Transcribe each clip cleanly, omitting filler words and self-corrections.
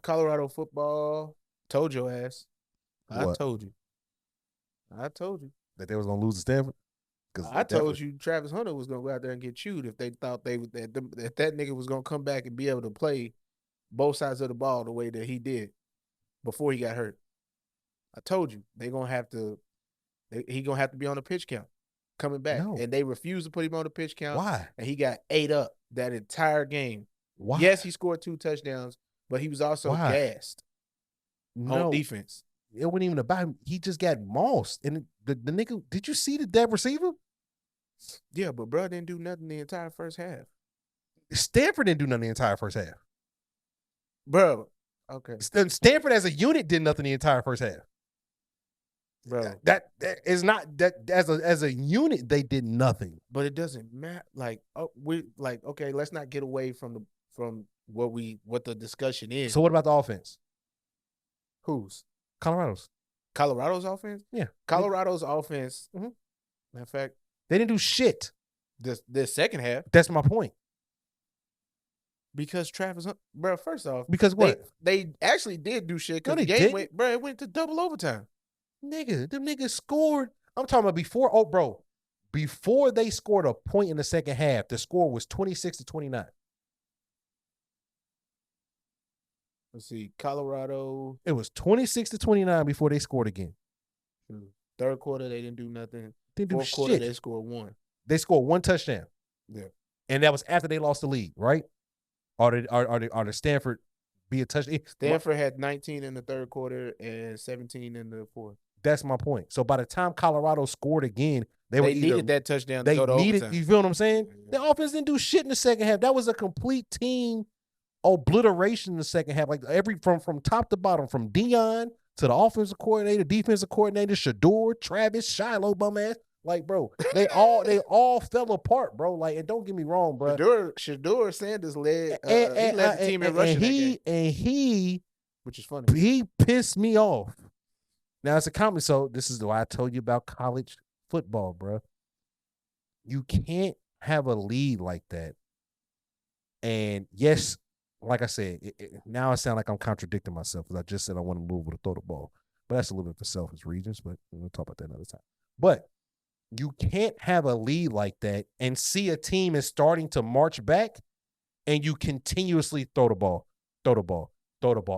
Colorado football told your ass. I What? told you. That they was gonna lose to Stanford. I told you Travis Hunter was gonna go out there and get chewed if they thought that nigga was gonna come back and be able to play both sides of the ball the way that he did before he got hurt. I told you he gonna have to be on the pitch count coming back, and they refused to put him on the pitch count. Why? And he got ate up that entire game. Why? Yes, he scored 2 touchdowns, but he was also gassed on defense. It wasn't even about him. He just got mossed. And the nigga, did you see the receiver? Yeah, but bro didn't do nothing the entire first half. Stanford didn't do nothing the entire first half. Bro, okay. Stanford as a unit did nothing the entire first half. Bro, that is not that as a unit they did nothing. But it doesn't matter. Like, okay, let's not get away from what the discussion is. So what about the offense? Whose? Colorado's offense? Yeah. Colorado's offense. Mm-hmm. Matter of fact, they didn't do shit. The second half. That's my point. Because Travis, bro, first off. Because what? They actually did do shit because the game went to double overtime. Nigga, them niggas scored. I'm talking about before they scored a point in the second half, the score was 26-29. Let's see, Colorado. It was 26-29 before they scored again. Third quarter, they didn't do nothing. Fourth quarter, they scored 1. They scored 1 touchdown. Yeah. And that was after they lost the lead, right? Or did Stanford be a touchdown? Stanford had 19 in the third quarter and 17 in the fourth. That's my point. So by the time Colorado scored again, they needed that touchdown to go to overtime. You feel what I'm saying? Yeah. The offense didn't do shit in the second half. That was a complete team obliteration in the second half. Like from top to bottom, from Deion to the offensive coordinator, defensive coordinator, Shador, Travis, Shiloh, bum ass. Like, bro, they all fell apart, bro. Like, and don't get me wrong, bro. Shador Sanders led the team in rushing. He, which is funny. He pissed me off. Now it's a comment. So this is why I told you about college football, bro. You can't have a lead like that. And yes, like I said, now I sound like I'm contradicting myself because I just said I want to move with a throw the ball. But that's a little bit for selfish reasons, but we'll talk about that another time. But you can't have a lead like that and see a team is starting to march back and you continuously throw the ball.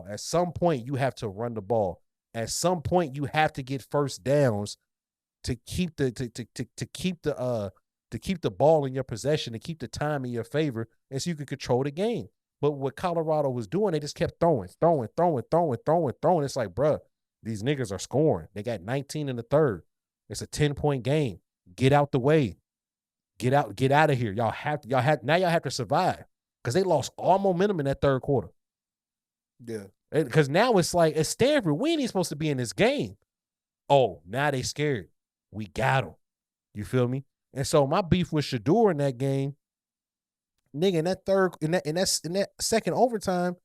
At some point, you have to run the ball. At some point, you have to get first downs to keep the ball in your possession, to keep the time in your favor, and so you can control the game. But what Colorado was doing, they just kept throwing. It's like, bruh, these niggas are scoring. They got 19 in the third. It's a 10-point game. Get out the way. Get out of here. Y'all have to survive because they lost all momentum in that third quarter. Yeah. Because now it's like, at Stanford, we ain't even supposed to be in this game. Oh, now they scared. We got them. You feel me? And so my beef with Shador in that game, nigga, in that second overtime,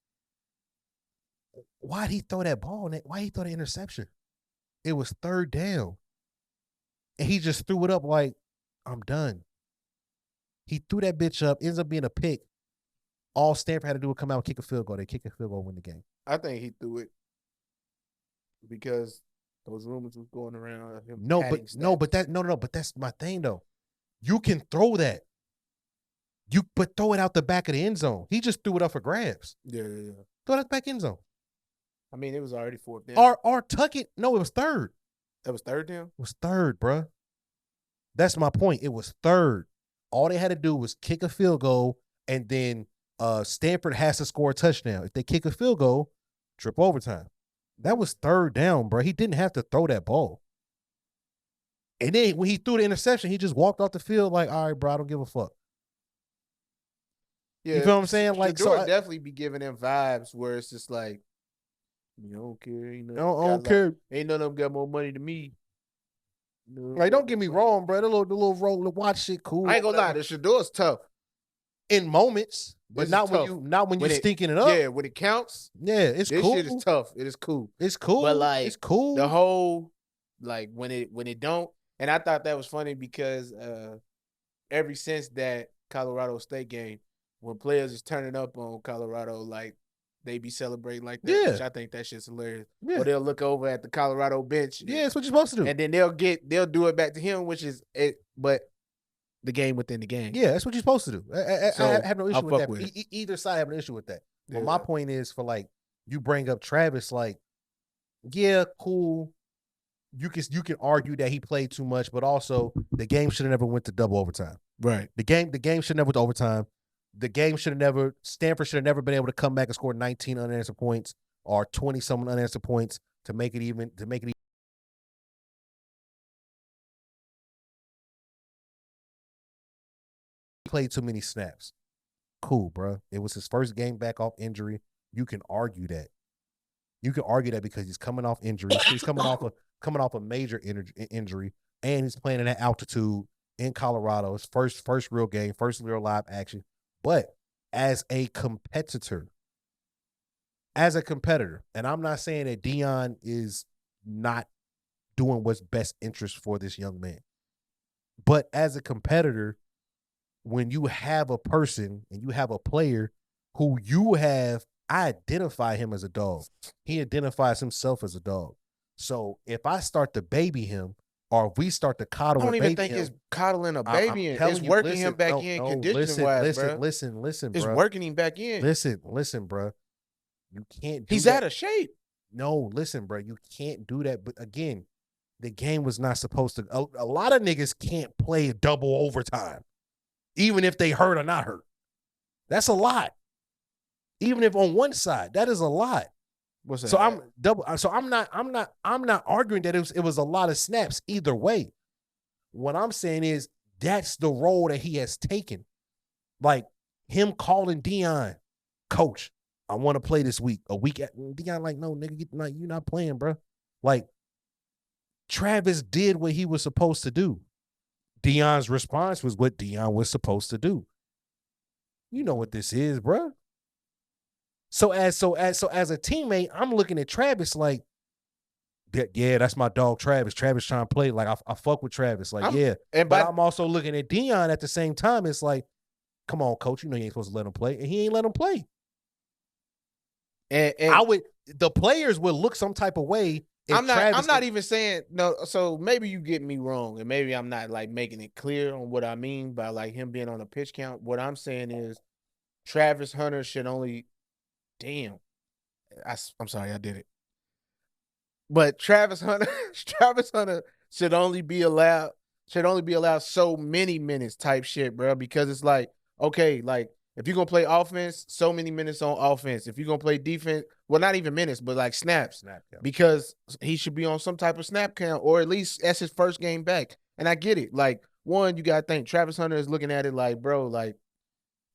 why'd he throw that ball? Why he throw the interception? It was third down. And he just threw it up like, I'm done. He threw that bitch up, ends up being a pick. All Stanford had to do was come out and kick a field goal. They kick a field goal, win the game. I think he threw it because those rumors was going around. But that's my thing though. You can throw that. But throw it out the back of the end zone. He just threw it up for grabs. Yeah. Throw it out the back end zone. I mean, it was already fourth down. Or tuck it. No, it was third. That was third down? It was third, bruh. That's my point. It was third. All they had to do was kick a field goal, and then Stanford has to score a touchdown. If they kick a field goal, trip overtime. That was third down, bro. He didn't have to throw that ball. And then when he threw the interception, he just walked off the field like, all right, bro, I don't give a fuck. Yeah, you feel what I'm saying? Like, so I definitely be giving them vibes where it's just like, you don't care. You know, I don't care. Ain't none of them got more money than me. You know? Like, don't get me wrong, bro. The little roll, the watch shit, cool. I ain't gonna lie, the Shador's tough in moments, but not when you're stinking it up. Yeah, when it counts. Yeah, it's cool. This shit is tough. It is cool. It's cool. But like, it's cool. The whole like when it don't. And I thought that was funny because ever since that Colorado State game, when players is turning up on Colorado, like they be celebrating like that, which I think that shit's hilarious. Yeah. Or they'll look over at the Colorado bench. Yeah, that's what you're supposed to do. And then they'll do it back to him, which is it. But the game within the game. Yeah, that's what you're supposed to do. I have no issue with that. Either side have an issue with that. Yeah. But my point is, for like, you bring up Travis, like, yeah, cool. You can argue that he played too much, but also the game should have never went to double overtime. Right. The game should never went to overtime. The game should have never. Stanford should have never been able to come back and score 19 unanswered points or 20-some unanswered points to make it even. Played too many snaps. Cool, bro. It was his first game back off injury. You can argue that. You can argue that because he's coming off injury. He's coming off a major injury, and he's playing in that altitude in Colorado. His first real game, first real live action. But as a competitor, and I'm not saying that Deion is not doing what's best interest for this young man, but as a competitor, when you have a person and you have a player who you have, I identify him as a dog. He identifies himself as a dog. So if I start to baby him, or if we start to coddle, I don't even think it's coddling a baby. It's working him back in condition wise, bro. Listen, it's working him back in. Listen, bro. You can't. He's out of shape. No, listen, bro. You can't do that. But again, the game was not supposed to. A lot of niggas can't play a double overtime, even if they hurt or not hurt. That's a lot. Even if on one side, that is a lot. What's that? So I'm not arguing that it was a lot of snaps either way. What I'm saying is that's the role that he has taken. Like him calling Deion, coach, I want to play this week. Deion like, no, nigga, you're not playing, bro. Like Travis did what he was supposed to do. Deion's response was what Deion was supposed to do. You know what this is, bro. So as a teammate, I'm looking at Travis like, yeah, that's my dog Travis. Travis trying to play. Like I fuck with Travis. Like, but I'm also looking at Deion at the same time. It's like, come on, coach, you know you ain't supposed to let him play. And he ain't let him play. And the players would look some type of way. I'm not even saying no. So maybe you get me wrong, and maybe I'm not like making it clear on what I mean by like him being on a pitch count. What I'm saying is Travis Hunter should only. Damn, I'm sorry, I did it. But Travis Hunter should only be allowed so many minutes type shit, bro. Because it's like, okay, like if you're gonna play offense, so many minutes on offense. If you're gonna play defense, well, not even minutes, but like snaps. Because he should be on some type of snap count, or at least that's his first game back. And I get it. Like, one, you gotta think Travis Hunter is looking at it like, bro, like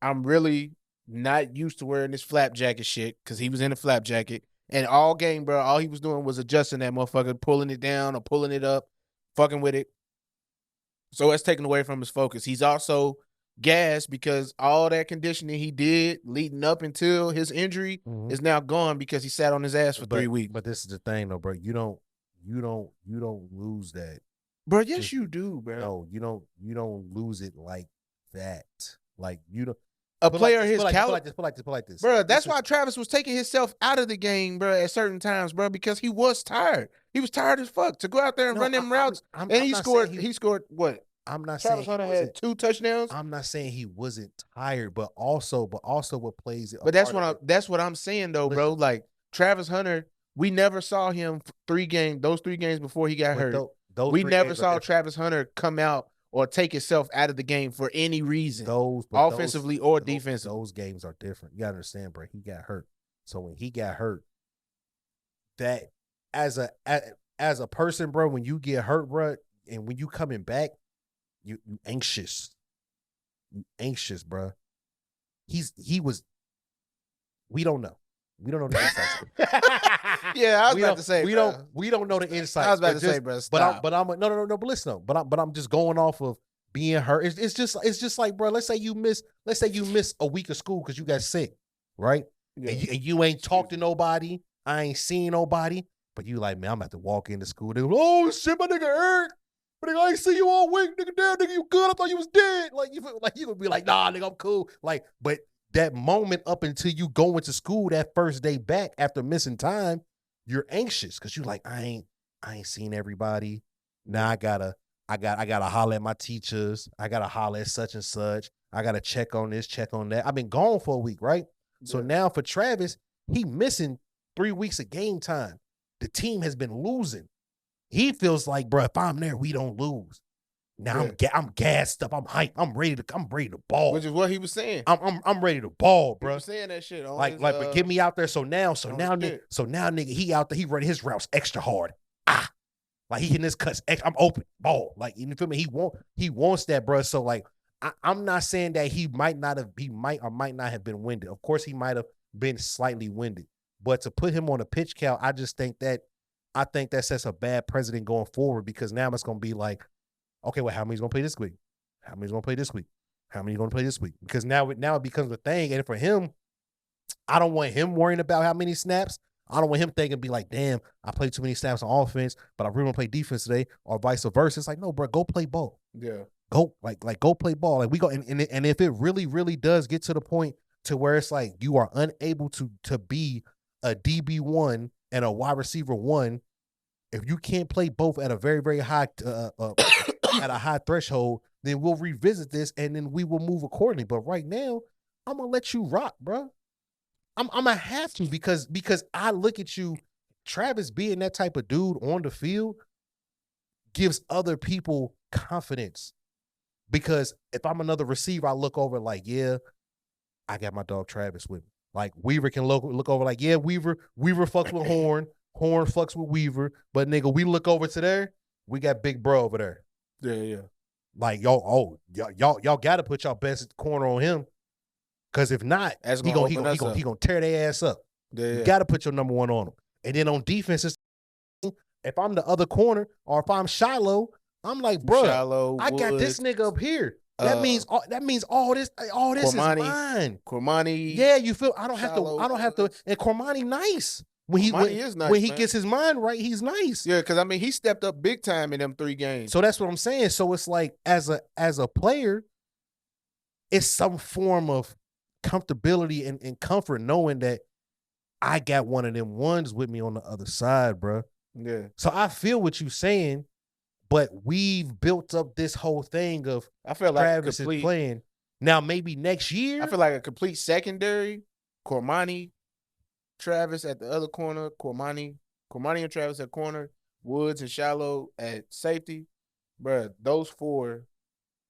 I'm really not used to wearing this flap jacket shit, because he was in a flap jacket. And all game, bro, all he was doing was adjusting that motherfucker, pulling it down or pulling it up, fucking with it. So that's taken away from his focus. He's also gassed because all that conditioning he did leading up until his injury is now gone because he sat on his ass for 3 weeks. But this is the thing, though, bro. You don't lose that, bro. Yes, you do, bro. No, you don't lose it like that. Like you don't. A player his caliber, put like this, bro. That's why Travis was taking himself out of the game, bro, at certain times, bro, because he was tired. He was tired as fuck to go out there and run them routes. And he scored what? I'm not Travis saying Hunter had 2 touchdowns. I'm not saying he wasn't tired, but also what plays it. But that's what I'm saying though, bro. Like Travis Hunter, we never saw him those 3 games before he got hurt. We never saw Travis Hunter come out or take himself out of the game for any reason, offensively or defensively. Those games are different. You gotta understand, bro. He got hurt. So when he got hurt, that as a person, bro, when you get hurt, bro, and when you coming back, you anxious. You anxious, bro. We don't know. We don't know the insights. Yeah, I was about to say we don't know the insights. I was about to say, bro. Stop. But I'm no. But listen, though. But I'm just going off of being hurt. It's just like, bro. Let's say you miss a week of school because you got sick, right? Yeah. And you ain't talked to nobody. I ain't seen nobody. But you like, man, I'm about to walk into school. They go, oh shit, my nigga hurt. But nigga, I ain't see you all week, nigga. Damn, nigga, you good? I thought you was dead. Like you would be like, nah, nigga, I'm cool. Like, but that moment up until you go into school that first day back after missing time, you're anxious because you're like, I ain't seen everybody. Now I gotta holler at my teachers. I gotta holler at such and such. I gotta check on this, check on that. I've been gone for a week, right? Yeah. So now for Travis, he missing 3 weeks of game time. The team has been losing. He feels like, bro, if I'm there, we don't lose. Now I'm gassed up. I'm hyped. I'm ready to ball. Which is what he was saying. I'm ready to ball, bro. He was saying that shit. On his, but get me out there. So now, nigga, he out there. He running his routes extra hard. Like he hitting his cuts. I'm open, ball. Like you feel me? He wants that, bro. So like, I'm not saying that he might or might not have been winded. Of course, he might have been slightly winded. But to put him on a pitch count, I think that sets a bad precedent going forward because now it's gonna be like, okay, well, how many's gonna play this week? How many's gonna play this week? How many gonna play this week? Because now it becomes a thing. And for him, I don't want him worrying about how many snaps. I don't want him thinking, be like, damn, I played too many snaps on offense, but I really want to play defense today, or vice versa. It's like, no, bro, go play ball. Yeah. Go go play ball. Like we go, and if it really, really does get to the point to where it's like you are unable to be a DB1 and a wide receiver 1, if you can't play both at a very, very high at a high threshold, then we'll revisit this and then we will move accordingly. But right now, I'm gonna let you rock, bro. I'm gonna have to because I look at you, Travis being that type of dude on the field gives other people confidence. Because if I'm another receiver, I look over like, yeah, I got my dog Travis with me. Like Weaver can look over like, yeah, Weaver fucks with Horn fucks with Weaver, but nigga, we look over to there, we got Big Bro over there. Yeah. Like y'all got to put y'all best corner on him. Because if not, he gonna tear their ass up. Yeah. You got to put your number 1 on him. And then on defense, if I'm the other corner or if I'm Shiloh, I'm like, bro, I got this nigga up here. That means all this is mine. Cormani. Yeah, you feel I don't have to. And Cormani nice. When he gets his mind right, he's nice. Yeah, because I mean he stepped up big time in them 3 games. So that's what I'm saying. So it's like as a player, it's some form of comfortability and comfort knowing that I got one of them ones with me on the other side, bro. Yeah. So I feel what you're saying, but we've built up this whole thing of I feel like Travis is playing. Now maybe next year. I feel like a complete secondary, Cormani, Travis at the other corner, Cormani and Travis at corner, Woods and Shallow at safety. Bruh, those 4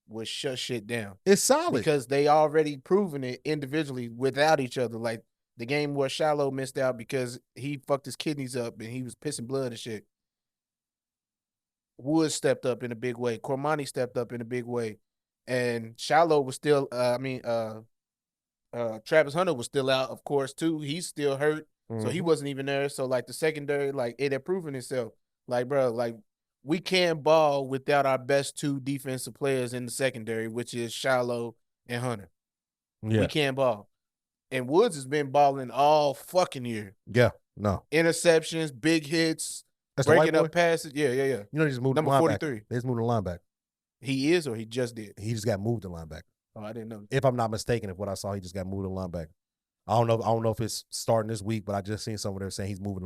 would shut shit down. It's solid. Because they already proven it individually without each other. Like the game where Shallow missed out because he fucked his kidneys up and he was pissing blood and shit. Woods stepped up in a big way. Cormani stepped up in a big way. And Shallow was still, Travis Hunter was still out, of course, too. He's still hurt. Mm-hmm. So he wasn't even there. So, like, the secondary, like, it had proven itself. Like, bro, like, we can't ball without our best 2 defensive players in the secondary, which is Shallow and Hunter. Yeah. We can't ball. And Woods has been balling all fucking year. Yeah, no. Interceptions, big hits, that's breaking up passes. Yeah. You know, he just moved number 43. They just moved to linebacker. He is, or he just did? He just got moved to linebacker. Oh, I didn't know. If I'm not mistaken, if what I saw, he just got moved to linebacker. I don't know if it's starting this week, but I just seen someone there saying he's moving to